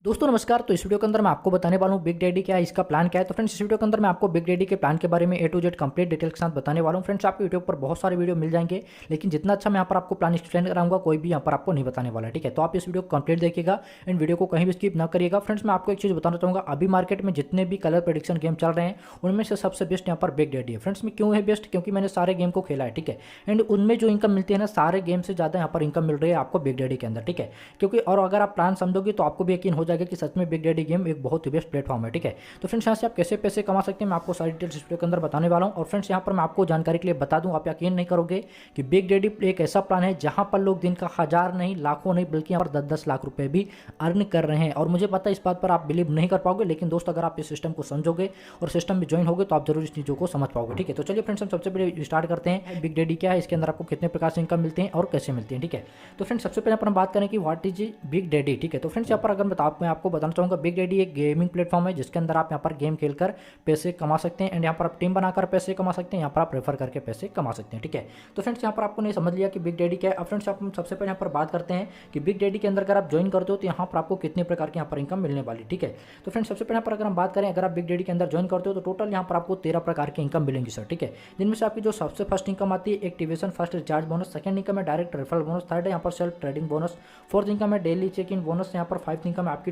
दोस्तों नमस्कार। तो इस वीडियो के अंदर मैं आपको बताने वाला हूँ बिग डैडी क्या है, इसका प्लान क्या है। तो फ्रेंड्स इस वीडियो के अंदर मैं आपको बिग डैडी के प्लान के बारे में ए टू जेड कंप्लीट डिटेल के साथ बताने वाला हूँ। फ्रेंड्स आपको यूट्यूब पर बहुत सारे वीडियो मिल जाएंगे, लेकिन जितना अच्छा मैं यहाँ पर आपको प्लान एक्सप्लेन कराऊंगा कोई भी यहाँ पर आपको नहीं बताने वाला है, ठीक है। तो आप इस वीडियो को कंप्लीट देखिएगा, इन वीडियो को कहीं भी स्किप ना करिएगा। फ्रेंड्स मैं आपको एक चीज़ बताना चाहूँगा, अभी मार्केट में जितने भी कलर प्रेडिक्शन गेम चल रहे हैं उनमें से सबसे बेस्ट यहाँ पर बिग डैडी है। फ्रेंड्स में क्यों है बेस्ट, क्योंकि मैंने सारे गेम को खेला है, ठीक है। एंड उनमें जो इनकम मिलती है ना, सारे गेम से ज़्यादा यहाँ पर इनकम मिल रही है आपको बिग डैडी के अंदर, ठीक है। क्योंकि और अगर आप प्लान समझोगे तो आपको भी यकीन हो जाएगा कि सच में बिग डैडी गेम एक बहुत ही बेस्ट प्लेटफॉर्म है, ठीक है। तो फ्रेंड्स यहाँ से आप कैसे पैसे कमा सकते हैं मैं आपको सारी डिटेल्स इस वीडियो के अंदर बताने वाला हूँ। और फ्रेंड्स यहाँ पर मैं आपको जानकारी के लिए बता दूँ, आप यकीन नहीं करोगे कि बिग डैडी एक ऐसा प्लान है जहाँ पर लोग दिन का 1000 नहीं, लाखों नहीं, बल्कि यहाँ पर 10-10 लाख रुपए भी अर्न कर रहे हैं। और मुझे पता है इस बात पर आप बिलीव नहीं कर पाओगे, लेकिन दोस्त अगर आप इस सिस्टम को समझोगे और सिस्टम में ज्वाइन होगे तो आप जरूर इस चीज़ों को समझ पाओगे, ठीक है। तो चलिए फ्रेंड्स हम सबसे पहले स्टार्ट करते हैं बिग डैडी क्या है, इसके अंदर आपको कितने प्रकार से इनकम मिलते हैं और कैसे मिलते हैं, ठीक है। तो फ्रेंड्स सबसे पहले हम बात करें कि व्हाट इज बिग डैडी, ठीक है। तो फ्रेंड्स यहाँ पर अगर मैं आपको बताना चाहूँगा, बिग डैडी एक गेमिंग प्लेटफॉर्म है जिसके अंदर आप यहाँ पर गेम खेलकर पैसे कमा सकते हैं। एंड यहाँ पर आप टीम बनाकर पैसे कमा सकते हैं, यहाँ पर आप रेफर करके पैसे कमा सकते हैं, ठीक है। तो फ्रेंड्स यहाँ पर आपको नहीं समझ लिया कि बिग डैडी क्या है। अब फ्रेंड्स आप सबसे पहले यहाँ पर बात करते हैं कि बिग डैडी के अंदर अगर आप ज्वाइन करते हो तो यहाँ पर आपको कितने प्रकार की यहाँ पर इनकम मिलने वाली, ठीक है। तो फ्रेंड्स सबसे पहले यहाँ पर अगर हम बात करें, अगर आप बिग डैडी के अंदर ज्वाइन करते हो तो टोटल यहाँ पर आपको 13 प्रकार की इनकम मिलेंगी सर, ठीक है। जिनमें से आपकी जो सबसे फर्स्ट इनकम आती है activation first recharge bonus, second income है डायरेक्ट रेफरल बोनस, थर्ड है यहाँ पर self trading bonus, fourth income है डेली चेक इन बोनस, यहाँ पर फाइव्थ इनकम है आपकी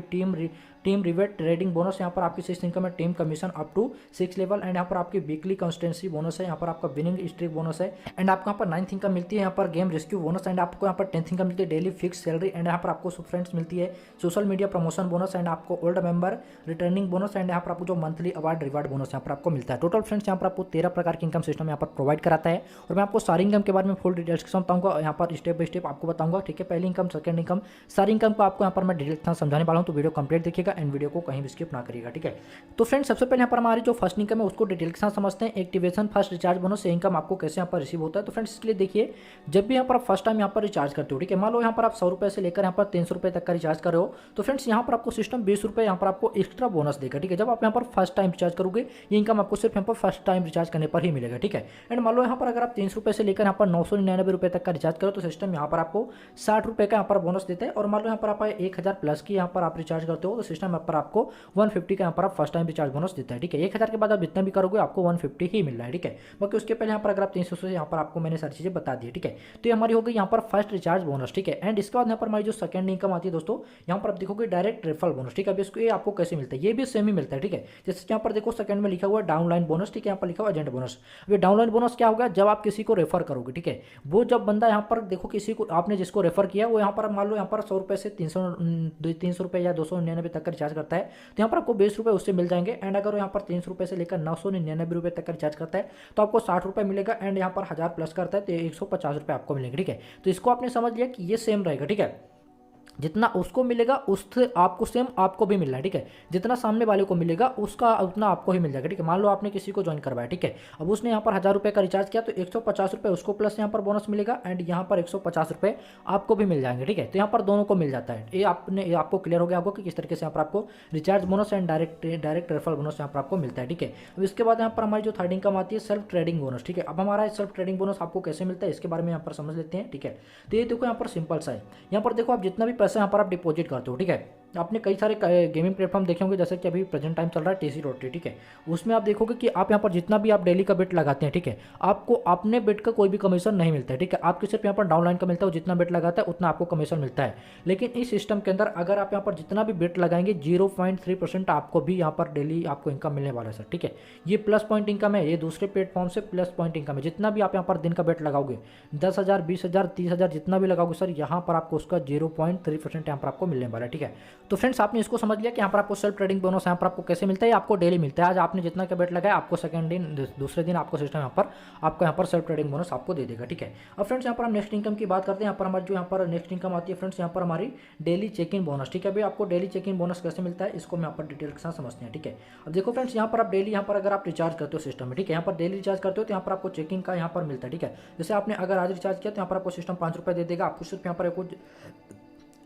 टीम रिवेट ट्रेडिंग बोनस, यहाँ पर आपकी सिक्स इनकम है team commission up to 6 level, and यहाँ पर आपकी वीकली कंसिस्टेंसी बोनस है, यहाँ पर आपका विनिंग स्ट्रीक बोनस है, एंड आपको यहाँ पर 9th इनकम मिलती है यहाँ पर गेम रेस्क्यू बोनस, एंड आपको यहाँ पर 10th इनकम मिलती है डेली फिक्स सैलरी, एंड यहाँ पर आपको फ्रेंड्स मिलती है social media promotion bonus, and आपको old member returning bonus, and यहाँ पर आपको जो मंथली अवार्ड रिवार्ड बोनस यहाँ पर आपको मिलता है। टोटल फ्रेंड्स यहाँ पर आपको 13 प्रकार की इनकम सिस्टम यहाँ पर प्रोवाइड कराता है। और मैं आपको सारी इनकम के बारे में फुल डिटेल्स के साथ बताऊंगा, यहाँ पर स्टेप बाय स्टेप आपको बताऊंगा, ठीक है। पहली इनकम, सेकंड इनकम, सारी इनकम को आपको यहाँ पर मैं डिटेल के साथ समझाने वाला हूँ, तो वीडियो कंप्लीट देखिएगा एंड वीडियो को कहीं भी स्किप ना करिएगा, ठीक है। तो फ्रेंड्स सबसे पहले यहाँ पर हमारी जो फर्स्ट इनकम है उसको डिटेल के साथ समझते हैं। एक्टिवेशन फर्स्ट रिचार्ज बोनस से इनकम आपको कैसे यहाँ पर रिसीव होता है। तो फ्रेंड्स इसके लिए देखिए, जब भी यहाँ पर आप फर्स्ट टाइम यहाँ पर रिचार्ज करते हो, ठीक है, मान लो यहाँ पर आप 100 रुपये से लेकर यहाँ पर 300 रुपये तक का रिचार्ज कर रहे हो, तो फ्रेंड्स यहाँ पर आपको सिस्टम 20 रुपये यहाँ पर आपको एक्स्ट्रा बोनस देगा, ठीक है। जब आप यहाँ पर फर्स्ट टाइम रिचार्ज करोगे ये इनकम आपको सिर्फ यहाँ पर फर्स्ट टाइम रिचार्ज करने पर ही मिलेगा, ठीक है। एंड मान लो यहाँ पर अगर आप 300 रुपये से लेकर यहाँ पर 999 रुपये तक का रिचार्ज करो तो सिस्टम यहाँ पर आपको 60 रुपये का यहाँ पर बोनस देता है। और मान लो यहाँ पर आप 1000 प्लस की यहाँ पर आप रिचार्ज करते हो तो सिस्टम यहाँ पर आपको 150 का यहाँ पर आप फर्स्ट टाइम रिचार्ज बोनस देता है, ठीक है। 1000 के बाद आप जितना भी करोगे आपको 150 ही मिल रहा है, ठीक है। बाकी उसके पहले यहाँ पर अगर आप 300 से यहाँ पर आपको मैंने सारी चीज़ें बता दी है, ठीक है। तो ये हमारी हो गई यहाँ पर फर्स्ट रिचार्ज बोनस, ठीक है। एंड इसके बाद यहाँ पर हमारी जो सेकंड इनकम आती है दोस्तों, यहाँ पर आप देखोगे डायरेक्ट रेफरल बोनस, ठीक है। अब इसको ये आपको कैसे मिलता है, ये भी सेम ही मिलता है, ठीक है। जैसे यहाँ पर देखो सेकंड में लिखा हुआ है डाउनलाइन बोनस, ठीक है, यहाँ पर लिखा हुआ एजेंट बोनस। अब ये डाउनलाइन बोनस क्या होगा, जब आप किसी को रेफर करोगे, ठीक है, वो जब बंदा यहाँ पर देखो किसी को आपने जिसको रेफर किया वो यहाँ पर मान लो यहाँ पर 100 रुपये से 300 रुपये या 299 तक का रिचार्ज करता है तो यहाँ पर आपको 20 रुपये उससे मिल जाएंगे। एंड अगर यहाँ पर 300 रुपये से लेकर 999 रुपये तक का रिचार्ज करता है तो आपको 60 रुपये मिलेगा। एंड यहाँ पर 1000 प्लस करता है तो 150 रुपये आपको मिलेंगे, ठीक है। तो इसको आपने समझ लिया कि ये सेम रहेगा, ठीक है। जितना उसको मिलेगा उससे आपको सेम आपको भी मिल रहा है, ठीक है। जितना सामने वाले को मिलेगा उसका उतना आपको ही मिल जाएगा, ठीक है। मान लो आपने किसी को ज्वाइन करवाया, ठीक है, अब उसने यहाँ पर 1000 रुपये का रिचार्ज किया तो 150 रुपये उसको प्लस यहाँ पर बोनस मिलेगा एंड यहाँ पर 150 रुपये आपको भी मिल जाएंगे, ठीक है। तो यहाँ पर दोनों को मिल जाता है। ये आपको क्लियर हो गया आपको कि किस तरीके से यहाँ पर आपको recharge bonus and direct referral bonus यहाँ पर आपको मिलता है, ठीक है। अब इसके बाद यहाँ पर हमारी जो थर्ड इनकम आती है सेल्फ ट्रेडिंग बोनस, ठीक है। अब हमारा सेल्फ ट्रेडिंग बोनस आपको कैसे मिलता है इसके बारे में यहाँ पर समझ लेते हैं, ठीक है। तो ये देखो यहाँ पर सिंपल सा है, यहाँ पर देखो आप जितना भी पैसा यहाँ पर आप डिपॉजिट करते हो, ठीक है। आपने कई सारे गेमिंग प्लेटफॉर्म देखे होंगे, जैसे कि अभी प्रेजेंट टाइम चल रहा है TC.T, ठीक है। उसमें आप देखोगे कि आप यहाँ पर जितना भी आप डेली का बेट लगाते हैं, ठीक है, आपको अपने बेट का कोई भी कमीशन नहीं मिलता है, ठीक है। आपको सिर्फ यहाँ पर डाउनलाइन का मिलता है, जितना बेट लगाता है उतना आपको कमीशन मिलता है। लेकिन इस सिस्टम के अंदर अगर आप यहाँ पर जितना भी बेट लगाएंगे 0.3% आपको भी यहाँ पर डेली आपको इनकम मिलने वाला है सर, ठीक है। ये प्लस पॉइंट इनकम है, ये दूसरे प्लेटफॉर्म से प्लस पॉइंट इनकम है। जितना भी आप यहाँ पर दिन का बेट लगाओगे 10,000 20,000 30,000 जितना भी लगाओगे सर, यहाँ पर आपको उसका 0.3% यहाँ पर आपको मिलने वाला है, ठीक है। तो फ्रेंड्स आपने इसको समझ लिया कि यहाँ पर आपको सेल्फ ट्रेडिंग बोनस यहाँ पर आपको कैसे मिलता है, आपको डेली मिलता है। आज आपने जितना का बेट लगाया आपको सेकंड दिन दूसरे दिन आपको सिस्टम यहाँ पर आपको यहाँ पर सेल्फ ट्रेडिंग बोनस आपको दे देगा, ठीक है। अब फ्रेंड्स यहाँ पर हम नेक्स्ट इनकम की बात करते हैं। यहाँ पर हमारी जो यहाँ पर नेक्स्ट इनकम आती है फ्रेंड्स, यहाँ पर हमारी डेली चेक इन बोनस, ठीक है। भाई आपको डेली चेक इन बोनस कैसे मिलता है इसको मैं यहाँ पर डिटेल के साथ समझते हैं, ठीक है। अब देखो फ्रेंड्स यहाँ पर आप डेली यहाँ पर अगर आप रिचार्ज करते हो सिस्टम में, ठीक है, यहाँ पर डेली रिचार्ज करते हो तो यहाँ पर आपको चेकिंग का यहाँ पर मिलता है, ठीक है। जैसे आपने अगर आज रिचार्ज किया तो यहाँ पर आपको सिस्टम 5 रुपये दे देगा, आपको सिर्फ यहाँ पर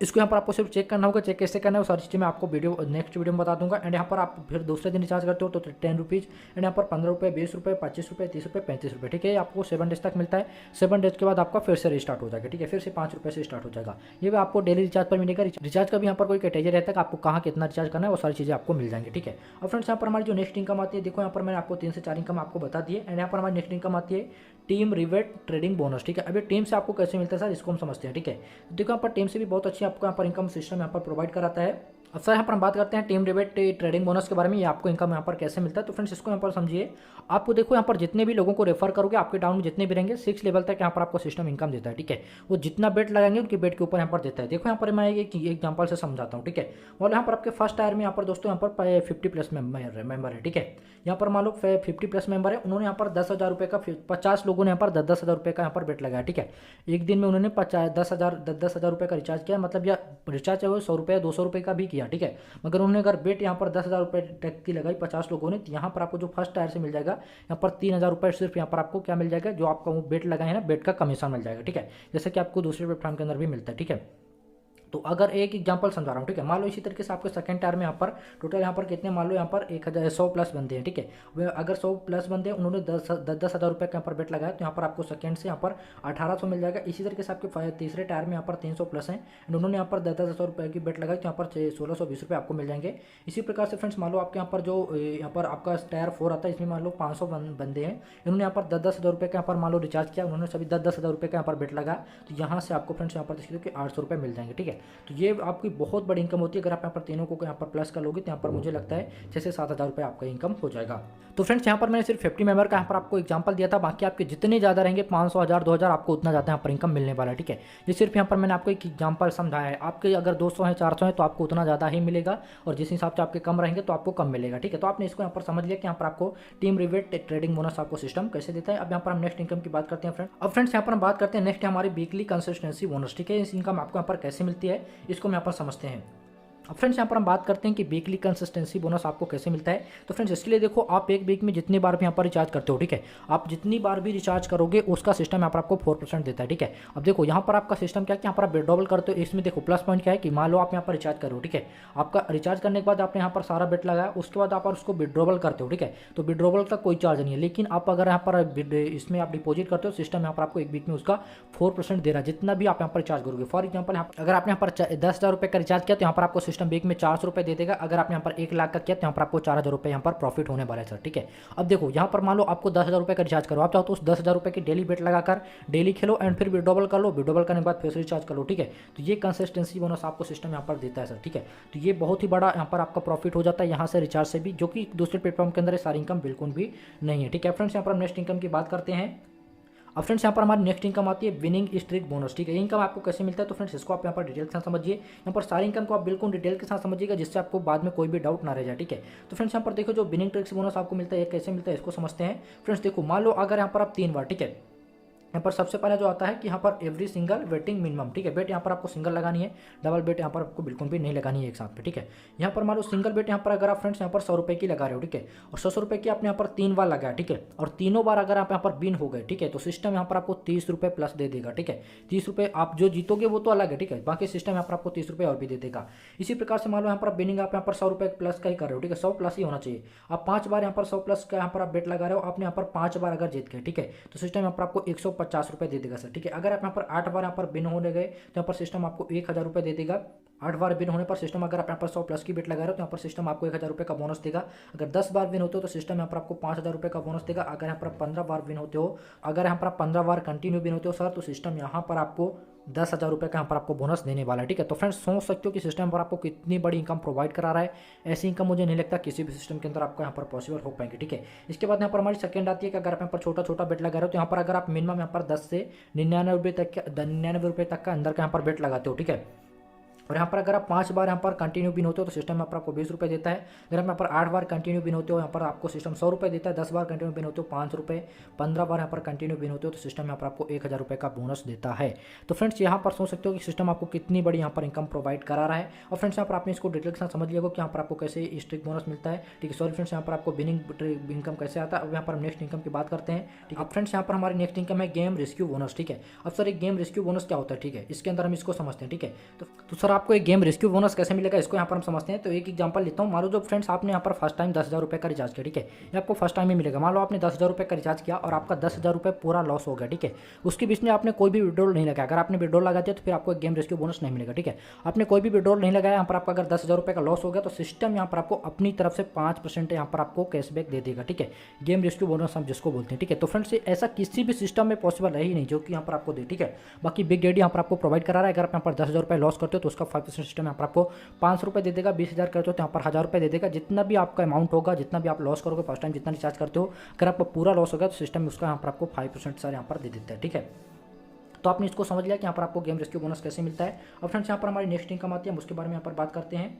इसको यहाँ पर आपको सिर्फ चेक करना होगा। चेक कैसे करना है वो सारी चीज़ें मैं आपको वीडियो नेक्स्ट वीडियो में बता दूंगा। एंड यहाँ पर आप फिर दूसरे दिन रिचार्ज करते हो तो 10 रुपीज़, एंड यहाँ पर 15 रुपये, 20 रुपये, 25 रुपये, 30 रुपये, 35 रुपये, ठीक है। आपको 7 डेज तक मिलता है। 7 डेज के बाद आपका फिर से रिस्टार्ट हो जाएगा, ठीक है। फिर से 5 रुपये से स्टार्ट हो जाएगा। ये भी आपको डेली रिचार्ज पर मिलेगा। रिचार्ज का भी यहाँ पर कोई कैटेगरी रहता है कि आपको कहाँ कितना रिचार्ज करना है, वो सारी चीज़ें आपको मिल जाएंगी, ठीक है। और फ्रेंड्स यहाँ पर हमारी जो नेक्स्ट इनकम आती है, देखो यहाँ पर मैंने आपको 3 से 4 इनकम आपको बता दी है। एंड यहाँ पर हमारी नेक्स्ट इनकम आती है टीम रिवेट ट्रेडिंग बोनस, ठीक है। अभी टीम से आपको कैसे मिलता है सर, इसको हम समझते हैं, ठीक है। देखो यहाँ पर टीम से भी बहुत अच्छी आपको यहाँ पर इनकम सिस्टम यहाँ पर प्रोवाइड कराता है। अब सर यहाँ पर हम बात करते हैं टीम रिवेट ट्रेडिंग बोनस के बारे में। ये आपको इनकम यहाँ पर कैसे मिलता है, तो फ्रेंड्स इसको यहाँ पर समझिए। आपको देखो यहाँ पर जितने भी लोगों को रेफर करोगे, आपके डाउन में जितने भी रहेंगे 6 लेवल तक यहाँ पर आपको सिस्टम इनकम देता है, ठीक है। वो जितना बेट लगाएंगे उनके बेट के ऊपर यहाँ पर देता है। देखो यहाँ पर मैं एक एग्जाम्पल से समझाता हूँ, ठीक है। और यहाँ पर आपके फर्स्ट टायर में यहाँ पर दोस्तों यहाँ पर 50+ मेंबर है, ठीक है। यहाँ पर मान लो 50+ मेंबर है, उन्होंने यहाँ पर 10,000 रुपये का 50 लोगों ने यहाँ पर 10,000 रुपये का यहाँ पर बेट लगाया, ठीक है। एक दिन में उन्होंने 10,000 रुपये का रिचार्ज किया, मतलब या रिचार्ज है वो 100 रुपये 200 रुपये का भी किया, ठीक है। मगर उन्होंने अगर बेट यहाँ पर 10,000 रुपये तक की लगाई 50 लोगों ने, तो यहाँ पर आपको जो फर्स्ट टायर से मिल जाएगा यहाँ पर 3,000 रुपये सिर्फ यहाँ पर आपको क्या मिल जाएगा, जो आपका वो बेट लगाए हैं ना, बेट का कमीशन मिल जाएगा, ठीक है। जैसे कि आपको दूसरे प्लेटफॉर्म के अंदर भी मिलता है, ठीक है। तो अगर एक एग्जांपल समझा रहा हूँ, ठीक है। मान लो इसी तरीके से आपके सेकंड टायर में यहाँ पर टोटल यहाँ पर कितने, मान लो यहाँ पर 1,100+ बंदे हैं, ठीक है। वे अगर 100+ बंदे हैं, उन्होंने 10,000 रुपये का यहाँ पर बेट लगाया, तो यहाँ पर आपको सेकंड से यहाँ पर 1,800 मिल जाएगा। इसी तरीके से आपके तीसरे टायर में यहाँ पर 300+ हैं, एंड उन्होंने यहाँ पर 10,000 रुपये की बेट लगाई, तो यहाँ पर 1,620 रुपये आपको मिल जाएंगे। इसी प्रकार से फ्रेंड्स मान लो आपके यहाँ पर जो यहाँ पर आपका टायर 4 आता है, इसमें मान लो 500 बंदे हैं, इन्होंने यहाँ पर 10,000 रुपये का यहाँ पर मान लो रिचार्ज किया, उन्होंने सभी 10,000 रुपये का यहाँ पर बेट लगाया, तो यहाँ से आपको फ्रेंड्स यहाँ पर देखिए कि 800 रुपये मिल जाएंगे, ठीक है। तो ये आपकी बहुत बड़ी इनकम होती है। अगर आप यहाँ पर तीनों को यहाँ पर प्लस कर लोगे तो यहाँ पर मुझे लगता है 6 से 7,000 रुपये आपका इनकम हो जाएगा। तो फ्रेंड्स यहाँ पर मैंने सिर्फ 50 मेंबर का यहाँ पर आपको एग्जांपल दिया था, बाकी आपके जितने ज़्यादा रहेंगे 500, 1,000, 2,000 आपको उतना ज़्यादा यहाँ पर इनकम मिलने वाला है, ठीक है। ये सिर्फ यहाँ पर मैंने आपको एक एग्जांपल समझाया है। आपके अगर 200 है 400 है तो आपको उतना ज़्यादा ही मिलेगा, और जिस हिसाब से आपके कम रहेंगे तो आपको कम मिलेगा, ठीक है। तो आपने इसको यहाँ पर समझ लिया कि यहाँ पर आपको टीम रिवेट ट्रेडिंग बोनस आपको सिस्टम कैसे देता है। अब यहाँ पर हम नेक्स्ट इनकम की बात करते हैं फ्रेंड। अब फ्रेंड्स यहाँ पर हम बात करते हैं नेक्स्ट हमारी वीकली कंसिस्टेंसी बोनस, ठीक है। इस इनकम आपको यहाँ पर कैसे मिलती है, इसको हम यहाँ पर समझते हैं। अब फ्रेंड्स यहाँ पर हम बात करते हैं कि वीकली कंसिस्टेंसी बोनस आपको कैसे मिलता है। तो फ्रेंड्स इसके लिए देखो, आप एक वीक में जितनी बार भी यहाँ पर रिचार्ज करते हो, ठीक है, आप जितनी बार भी रिचार्ज करोगे उसका सिस्टम यहाँ पर आपको 4% देता है, ठीक है। अब देखो यहाँ पर आपका सिस्टम क्या है कि यहाँ पर आप विड्रॉवल करते हो। इसमें देखो प्लस पॉइंट क्या है कि मान लो आप यहाँ पर रिचार्ज करो, ठीक है। आपका रिचार्ज करने के बाद आपने यहाँ पर सारा बेट लगाया, उसके बाद आप उसको विड्रॉवल करते हो, ठीक है। तो विड्रॉवल का कोई चार्ज नहीं है, लेकिन आप अगर यहाँ पर इसमें आप डिपॉजिट करते हो, सिस्टम यहाँ पर आपको एक वीक में उसका 4% दे रहा है, जितना भी आप यहाँ पर रिचार्ज करोगे। फॉर एग्जाम्पल अगर आपने यहाँ पर 10,000 रुपये का रिचार्ज किया तो यहाँ पर आपको सिस्टम वीक में 400 रुपये दे देगा। अगर आप यहाँ पर 1 लाख का किया तो यहाँ पर आपको 4,000 रुपये यहाँ पर प्रॉफिट होने वाला है सर, ठीक है। अब देखो यहाँ पर मान लो आपको 10,000 रुपये का रिचार्ज करो, आप चाहो तो उस 10,000 रुपये की डेली बेट लगाकर डेली खेलो, एंड फिर विड्रॉवल कर लो, विड्रॉवल करने के बाद फिर रिचार्ज कर लो, ठीक है। तो ये कंसिस्टेंसी बोनस आपको सिस्टम यहाँ पर देता है सर, ठीक है। तो ये बहुत ही बड़ा यहाँ पर आपका प्रॉफिट हो जाता है यहाँ से रिचार्ज से भी, जो कि दूसरे प्लेटफॉर्म के अंदर सारी इनकम बिल्कुल भी नहीं है, ठीक है। फ्रेंड्स यहाँ पर हम नेक्स्ट इनकम की बात करते हैं। अब फ्रेंड्स यहाँ पर हमारी नेक्स्ट इनकम आती है विनिंग स्ट्रीक बोनस, ठीक है। इनकम आपको कैसे मिलता है, तो फ्रेंड्स इसको आप यहाँ पर डिटेल के साथ समझिए। यहाँ पर सारी इनकम को आप बिल्कुल डिटेल के साथ समझिएगा, जिससे आपको बाद में कोई भी डाउट ना रह जाए, ठीक है। तो फ्रेंड्स यहाँ पर देखो, जो विनिंग ट्रिक्स बोनस आपको मिलता है कैसे मिलता है इसको समझते हैं। फ्रेंड्स देखो, मान लो अगर यहाँ पर आप 3 बार, ठीक है, यहाँ पर सबसे पहले जो आता है कि यहाँ पर एवरी सिंगल वेटिंग मिनिमम, ठीक है। बेट यहाँ पर आपको सिंगल लगानी है, डबल बेट यहाँ पर आपको बिल्कुल भी नहीं लगानी है एक साथ पे, ठीक है। यहाँ पर मान लो सिंगल बेट यहाँ पर अगर आप फ्रेंड्स यहाँ पर 100 रुपये की लगा रहे हो, ठीक है, और 100 रुपये की आपने यहाँ पर 3 बार लगाया, ठीक है, और तीनों बार अगर आप यहाँ पर विन हो गए, ठीक है, तो सिस्टम यहाँ पर आपको 30 रुपये प्लस दे देगा, ठीक है। 30 रुपये आप जो जीतोगे वो तो अलग है, ठीक है, बाकी सिस्टम यहाँ पर आपको 30 रुपये और भी दे देगा। इसी प्रकार से मान लो यहाँ पर विनिंग आप यहाँ पर 100 रुपये प्लस का ही कर रहे हो, ठीक है, 100 प्लस ही होना चाहिए। आप 5 बार यहाँ पर 100 प्लस का यहाँ पर आप बेट लगा रहे हो, आपने यहाँ पर 5 बार अगर जीत गए, ठीक है, तो सिस्टम यहाँ पर आपको 150 रुपये दे देगा, ठीक है। अगर आप यहाँ पर 8 बार यहाँ पर बिन होने गए तो यहाँ पर सिस्टम आपको 1,000 रुपये दे देगा। 8 बार बिन होने पर सिस्टम, अगर आप यहाँ पर 100 प्लस की बेट लगा रहे हो तो यहाँ पर सिस्टम आपको 1,000 रुपये का बोनस देगा। अगर 10 बार विन होते हो तो सिस्टम यहाँ पर आपको 5,000 रुपये का बोनस देगा। अगर यहाँ पर 15 बार विन होते हो, अगर यहाँ पर आप 15 बार कंटिन्यू विन होते हो सर, तो सिस्टम यहाँ पर आपको 10,000 रुपये का यहाँ पर आपको बोनस देने वाला है, ठीक है। तो फ्रेंड्स सोच सकते हो कि सिस्टम पर आपको कितनी बड़ी इनकम प्रोवाइड करा रहा है। ऐसी इनकम मुझे नहीं लगता किसी भी सिस्टम के अंदर आपको यहाँ पर पॉसिबल हो पाएंगे, ठीक है। इसके बाद यहाँ पर हमारी सेकंड आती है कि अगर आप यहाँ पर छोटा छोटा बेट लगा रहे हो, तो यहाँ पर अगर आप मिनिमम यहाँ पर 10 से 99 रुपये तक का अंदर का यहाँ पर बेट लगाते हो, ठीक है। और यहाँ पर अगर आप 5 बार यहाँ पर कंटिन्यू विन होते हो तो सिस्टम यहाँ पर आपको 20 रुपये देता है। अगर आप यहाँ पर 8 बार कंटिन्यू विन होते हो यहाँ पर आपको सिस्टम 100 रुपये देता है। 10 बार कंटिन्यू विन होते हो 5 रुपये। 15 बार यहाँ पर कंटिन्यू विन होते हो तो सिस्टम यहाँ पर आपको 1000 रुपये का बोनस देता है। तो फ्रेंड्स यहाँ पर सोच सकते हो कि सिस्टम आपको कितनी बड़ी यहाँ पर इनकम प्रोवाइड करा रहा है। और फ्रेंड्स यहाँ पर आपने इसको डिटेल के साथ समझ लिया कि यहाँ पर आपको कैसे स्ट्रिक बोनस मिलता है। ठीक है, सॉरी फ्रेंड्स, यहाँ पर आपको विनिंग इनकम कैसे आता है। अब यहाँ पर हम नेक्स्ट इनकम की बात करते हैं। ठीक है, अब फ्रेंड्स यहाँ पर हमारी नेक्स्ट इनकम है गेम रेस्क्यू बोनस। ठीक है, अब सर एक गेम रेस्क्यू बोनस क्या होता है, ठीक है, इसके अंदर हम इसको समझते हैं। ठीक है, तो सर आपको एक गेम रेस्क्यू बोनस कैसे मिलेगा इसको यहाँ पर हम समझते हैं। तो एक एग्जांपल लेता हूँ। मान लो जो फ्रेंड्स आपने यहाँ पर फर्स्ट टाइम 10,000 रुपये का रिचार्ज किया, ठीक है, ये आपको फर्स्ट टाइम ही मिलेगा। मान लो आपने 10,000 रुपये का रिचार्ज किया और आपका 10,000 रुपये पूरा लॉस हो गया। ठीक है, उसके बीच में आपने कोई भी विड्रॉल नहीं लगाया। अगर आपने विड्रॉल लगा दिया तो फिर आपको एक गेम रेस्क्यू बोनस नहीं मिलेगा। ठीक है, आपने कोई भी विड्रॉल नहीं लगाया, यहाँ पर आपका अगर 10,000 रुपये का लॉस हो गया तो सिस्टम यहाँ पर आपको अपनी तरफ से 5% यहाँ पर आपको कैशबैक दे देगा। ठीक है, गेम रेस्क्यू बोनस हम जिसको बोलते हैं। ठीक है, तो फ्रेंड्स ऐसा किसी भी सिस्टम में पॉसिबल है ही नहीं जो कि यहाँ पर आपको दे। ठीक है, बाकी बिग डैडी यहाँ पर आपको प्रोवाइड करा रहा है। अगर आप यहाँ पर 10,000 रुपये लॉस करते हो तो उसका 5% सिस्टम यहाँ पर आपको 500 रुपये दे देगा। 20,000 करते हो तो यहाँ पर 1,000 रुपये दे देगा। जितना भी आपका अमाउंट होगा, जितना भी आप लॉस करोगे फर्स्ट टाइम जितना रिचार्ज करते हो, अगर आपका पूरा लॉस होगा तो सिस्टम उसका यहाँ पर आपको 5% सर यहाँ पर दे देता है। ठीक है, तो आपने इसको समझ लिया कि यहाँ पर आपको गेम रेस्क्यू बोनस कैसे मिलता है। और फ्रेंड्स यहाँ पर हमारी नेक्स्ट इनकम आती है, हम उसके बारे में यहाँ पर बात करते हैं।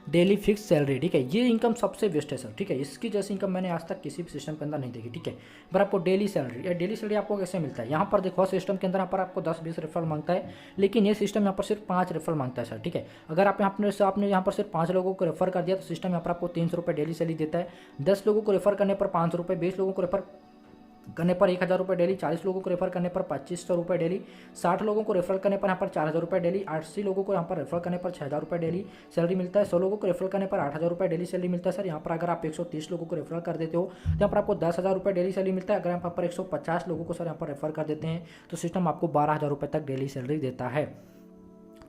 Daily fix salary. ठीक है, ये इनकम सबसे बेस्ट है सर। ठीक है, इसकी जैसी इनकम मैंने आज तक किसी भी सिस्टम के अंदर नहीं देखी। ठीक है, पर आपको डेली सैलरी, या डेली सैलरी आपको कैसे मिलता है। यहाँ पर देखो सिस्टम के अंदर यहाँ पर आपको 10-20 रेफरल मांगता है, लेकिन ये सिस्टम यहाँ पर सिर्फ 5 रेफरल मांगता है सर। ठीक है, अगर आप आपने यहाँ पर सिर्फ 5 लोगों को रेफर कर दिया तो सिस्टम यहाँ पर आपको 300 रुपये डेली सैलरी देता है। 10 लोगों को रेफर करने पर 500 रुपये, 20 लोगों को रेफर करने पर 1,000 रुपये डेली, 40 लोगों को रेफर करने पर 2,500 रुपये डेली, 60 लोगों को रेफर करने पर यहाँ पर 4,000 रुपये डेली, 80 लोगों को यहाँ पर रेफर करने पर 6,000 रुपये डेली सैलरी मिलता है, 100 लोगों को रेफर करने पर 8,000 रुपये डेली सैलरी मिलता है सर। यहाँ पर अगर आप 130 लोगों को रेफर कर देते हो तो यहाँ पर आपको 10,000 रुपये डेली सैलरी मिलता है। अगर यहाँ पर 150 लोगों को सर यहाँ पर रेफर कर देते हैं तो सिस्टम आपको 12,000 रुपये तक डेली सैलरी देता है।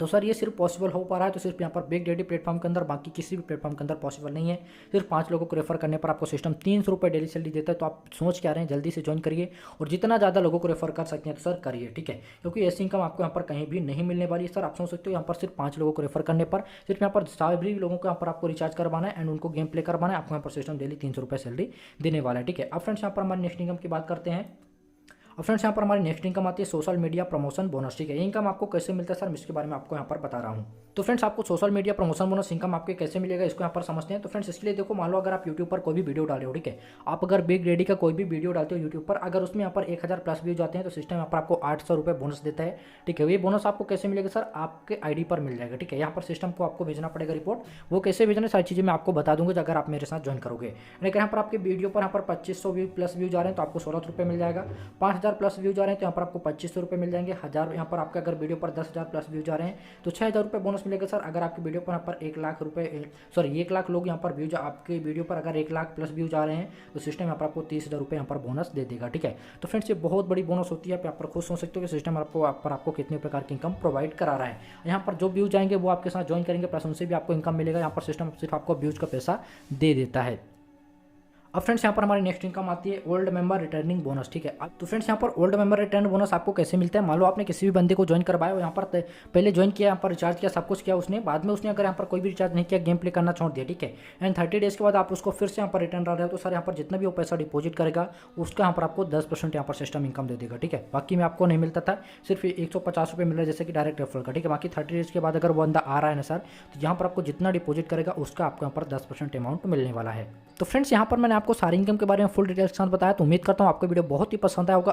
तो सर ये सिर्फ पॉसिबल हो पा रहा है तो सिर्फ यहाँ पर बिग डैडी प्लेटफॉर्म के अंदर, बाकी किसी भी प्लेटफॉर्म के अंदर पॉसिबल नहीं है। सिर्फ 5 लोगों को रेफर करने पर आपको सिस्टम 300 रुपये डेली सैलरी देता है। तो आप सोच क्या रहे हैं, जल्दी से ज्वाइन करिए और जितना ज़्यादा लोगों को रेफर कर सकते हैं तो सर करिए। ठीक है, क्योंकि ऐसी इनकम आपको यहाँ पर कहीं भी नहीं मिलने वाली है सर। आप सोच सकते हो यहाँ पर सिर्फ 5 लोगों को रेफर करने पर, सिर्फ यहाँ पर सभी लोगों को यहाँ पर आपको रिचार्ज करवाना है एंड उनको गेम प्ले करवाना है। आपको यहाँ पर सिस्टम डेली 300 रुपये सैलरी देने वाला है। ठीक है, अब फ्रेंड्स यहाँ पर हमारे नेक्स्ट इनकम की बात करते हैं। और फ्रेंड्स यहाँ पर हमारी नेक्स्ट इनकम आती है सोशल मीडिया प्रमोशन बोनस। ठीक है, ये इनकम आपको कैसे मिलता है सर, मैं इसके बारे में आपको यहाँ पर बता रहा हूँ। तो फ्रेंड्स आपको social media promotion bonus income आपके कैसे मिलेगा इसको यहाँ पर समझते हैं। तो फ्रेंड्स इसके लिए देखो, मान लो अगर आप यूट्यूब पर कोई भी वीडियो डाले हो, ठीक है, आप अगर बिग डैडी का कोई भी वीडियो डालते हो यूट्यूब पर, अगर उसमें यहाँ पर 1,000 प्लस व्यूज आते हैं तो सिस्टम यहाँ पर आपको 800 रुपये बोनस देता है। ठीक है, ये बोनस आपको कैसे मिलेगा सर, आपके आईडी पर मिल जाएगा। ठीक है, यहाँ पर सिस्टम को आपको भेजना पड़ेगा रिपोर्ट, वो कैसे भेजना सारी चीज़ें मैं आपको बता दूंगा अगर आप मेरे साथ ज्वाइन करोगे। लेकिन यहाँ पर आपके वीडियो पर यहाँ पर 2,500 प्लस व्यूज आ रहे हैं तो आपको 16 रुपये मिल जाएगा। 5,000 प्लस व्यूज आ रहे हैं तो यहाँ पर आपको 2,500 रुपये मिल जाएंगे। 1,000 यहाँ पर आपके अगर वीडियो पर 10,000 प्लस व्यूज आ रहे हैं तो 6,000 रुपये बोनस मिलेगा सर। अगर आपकी वीडियो पर यहाँ पर 1 लाख रुपये, सॉरी 1 लाख लोग यहाँ पर व्यूज, आपके वीडियो पर अगर 1 लाख प्लस व्यूज आ रहे हैं तो सिस्टम यहाँ पर आपको 30,000 रुपये यहाँ पर बोनस दे देगा। ठीक है, तो फ्रेंड्स ये बहुत बड़ी बोनस होती है। आप यहाँ पर खुद सोच सकते हो कि सिस्टम आपको कितने प्रकार की इनकम प्रोवाइड करा रहा है। यहाँ पर जो व्यूज आएंगे वो आपके साथ ज्वाइन करेंगे, प्लस उनसे भी आपको इनकम मिलेगा। यहाँ पर सिस्टम सिर्फ आपको व्यूज का पैसा दे देता है। अब फ्रेंड्स यहाँ पर हमारी नेक्स्ट इनकम आती है ओल्ड मेंबर रिटर्निंग बोनस। ठीक है, तो फ्रेंड्स यहाँ पर ओल्ड मेंबर रिटर्न बोनस आपको कैसे मिलता है। मान लो आपने किसी भी बंदे को ज्वाइन करवाया हो, यहाँ पर पहले ज्वाइन किया, यहाँ पर रिचार्ज किया, सब कुछ किया उसने, बाद में उसने अगर यहाँ पर कोई भी रिचार्ज नहीं किया, गेम प्ले करना छोड़ दिया, ठीक है, एंड 30 डेज के बाद आप उसको फिर से यहाँ पर रिटर्न डाल रहे हो तो सर यहाँ पर जितना भी वो पैसा डिपॉजिट करेगा उसका यहाँ पर आपको 10% यहाँ पर सिस्टम इनकम दे देगा। ठीक है, बाकी में आपको नहीं मिलता था, सिर्फ 150 रुपये मिल रहा है जैसे कि डायरेक्ट रेफरल का। ठीक है, बाकी 30 डेज के बाद अगर वो बंदा आ रहा है ना सर, तो यहाँ पर आपको जितना डिपॉजिट करेगा उसका आपको यहाँ पर 10% अमाउंट मिलने वाला है। तो फ्रेंड्स यहाँ पर मैंने आपको सारी इनकम के बारे में फुल डिटेल्स के साथ बताया। तो उम्मीद करता हूँ आपको वीडियो बहुत ही पसंद आया होगा।